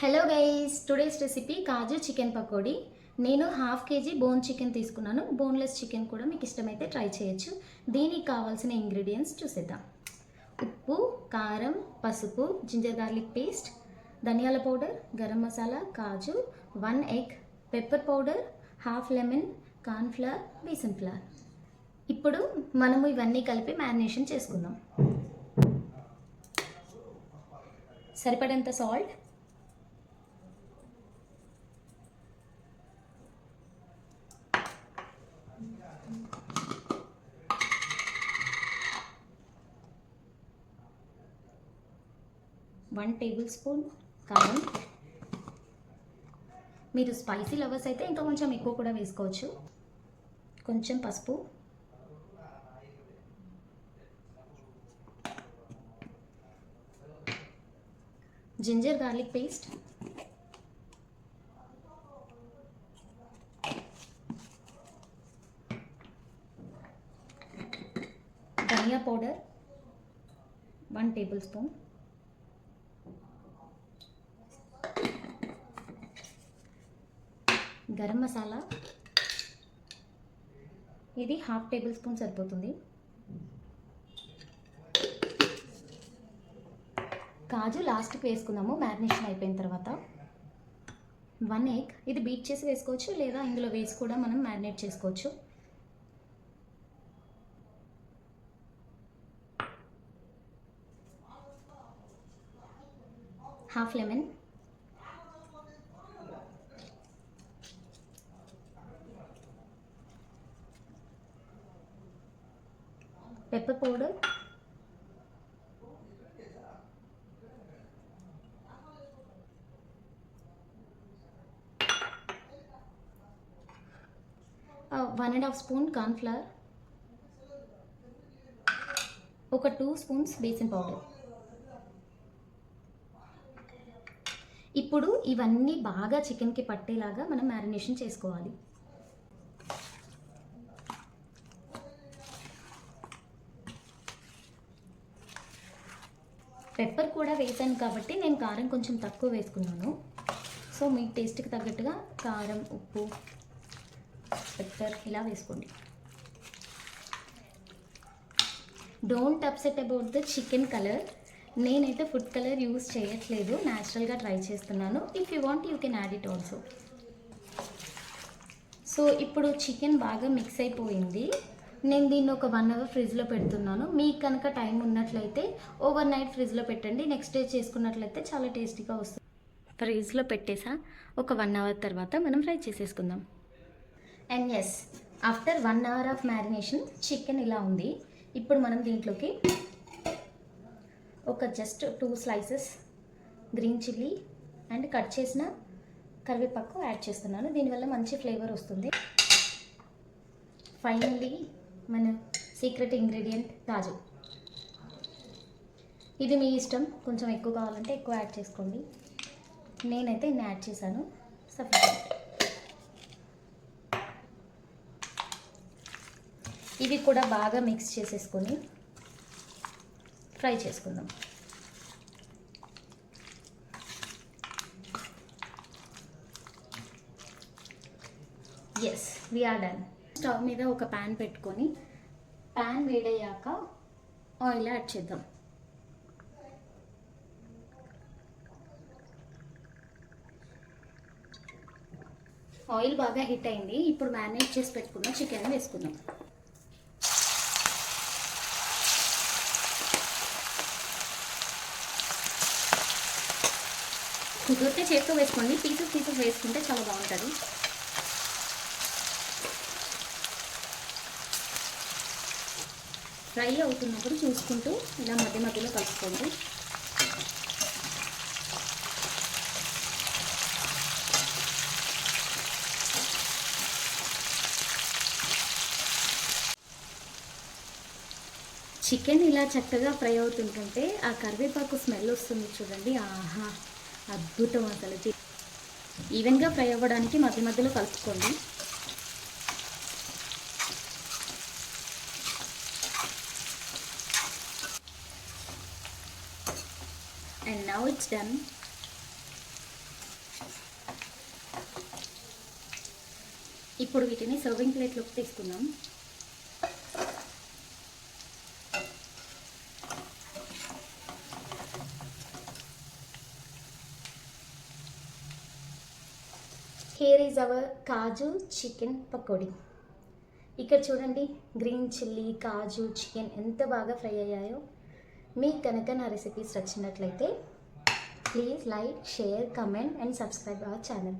Hello guys, today's recipe కాజు chicken pakodi. నేను half KG bone chicken తీసుకున్నాను. Boneless chicken కూడా మీకు ఇష్టమైతే ట్రై చేయొచ్చు. దీనికి కావాల్సిన ఇంగ్రీడియంట్స్ చూసేద్దాం. ఉప్పు, కారం, పసుపు, జింజర్ గార్లిక్ పేస్ట్, ధనియాల powder, garam masala, kaju, 1 egg, pepper powder, half lemon, cornflour, besan flour. ఇప్పుడు మనము ఇవన్నీ కలిపి మ్యారినేషన్ చేసుకుందాం. సరిపడేంత సాల్ట్, 1 టేబుల్ స్పూన్ కారం. మీరు స్పైసీ లవర్స్ అయితే ఇంకా కొంచెం ఎక్కువ కూడా వేసుకోవచ్చు. కొంచెం పసుపు, జింజర్ గార్లిక్ పేస్ట్, ధనియా powder 1 tablespoon, garam masala ఇది హాఫ్ టేబుల్ స్పూన్ సరిపోతుంది. కాజు లాస్ట్కి వేసుకుందాము మ్యారినేషన్ అయిపోయిన తర్వాత. 1 ఎగ్, ఇది బీట్ చేసి వేసుకోవచ్చు లేదా ఇందులో వేసి కూడా మనం మ్యారినేట్ చేసుకోవచ్చు. Half lemon, pepper powder, one and half spoon cornflour, ఒక 2 స్పూన్స్ బేసన్ పౌడర్. ఇప్పుడు ఇవన్నీ బాగా చికెన్కి పట్టేలాగా మనం మ్యారినేషన్ చేసుకోవాలి. పెప్పర్ కూడా వేసాను కాబట్టి నేను కారం కొంచెం తక్కువ వేసుకున్నాను. సో మీ టేస్ట్కి తగ్గట్టుగా కారం, ఉప్పు, పెప్పర్ ఇలా వేసుకోండి. Don't upset about the chicken colour. నేనైతే ఫుడ్ కలర్ యూజ్ చేయట్లేదు, న్యాచురల్గా ట్రై చేస్తున్నాను. If you want you can add it also. So ఇప్పుడు చికెన్ బాగా మిక్స్ అయిపోయింది. నేను దీన్ని ఒక 1 అవర్ ఫ్రిడ్జ్లో పెడుతున్నాను. మీకు కనుక టైం ఉన్నట్లయితే ఓవర్ నైట్ ఫ్రిడ్జ్లో పెట్టండి. నెక్స్ట్ డే చేసుకున్నట్లయితే చాలా టేస్టీగా వస్తుంది. ఫ్రిడ్జ్లో పెట్టేసా ఒక 1 అవర్ తర్వాత మనం ఫ్రై చేసేసుకుందాం. And yes, after 1 hour of marination chicken ఇలా ఉంది. ఇప్పుడు మనం దీంట్లోకి ఒక just 2 slices green chilli and cut చేసిన కరివేపాకు యాడ్ చేస్తున్నాను. దీనివల్ల మంచి ఫ్లేవర్ వస్తుంది. ఫైనల్లీ మన సీక్రెట్ ఇంగ్రీడియంట్ కాజు. ఇది మీ ఇష్టం, కొంచెం ఎక్కువ కావాలంటే ఎక్కువ యాడ్ చేసుకోండి. నేనైతే ఇన్ని యాడ్ చేశాను, సఫిషియెంట్. ఇవి కూడా బాగా మిక్స్ చేసేసుకొని ఫ్రై చేసుకుందాం. Yes, we are done. Stove మీద ఒక ప్యాన్ పెట్టుకొని ప్యాన్ వేడయ్యాక ఆయిల్ యాడ్ చేద్దాం. ఆయిల్ బాగా హీట్ అయింది. ఇప్పుడు మ్యారినేట్ చేసి పెట్టుకున్న చికెన్ వేసుకుందాం. కుదిరితే చేతితో వేసుకోండి, పీసెస్ వేసుకుంటే చాలా బాగుంటుంది. ఫ్రై అవుతున్నప్పుడు చూసుకుంటూ ఇలా మధ్య మధ్యలో కలుపుకోండి. చికెన్ ఇలా చక్కగా ఫ్రై అవుతుంటుంటే ఆ కరివేపాకు స్మెల్ వస్తుంది చూడండి. ఆహా, అద్భుతం అసలు. ఈవెన్గా ఫ్రై అవ్వడానికి మధ్య మధ్యలో కలుపుకోండి. And now it's done. ఇప్పుడు వీటిని సర్వింగ్ ప్లేట్లోకి తీసుకుందాం. Here is our kaju chicken pakodi. ఇక్కడ చూడండి, గ్రీన్ చిల్లీ, కాజు, చికెన్ ఎంత బాగా ఫ్రై అయ్యాయో. మీకు కనుక నా రెసిపీస్ నచ్చినట్లయితే please like, share, comment and subscribe our channel.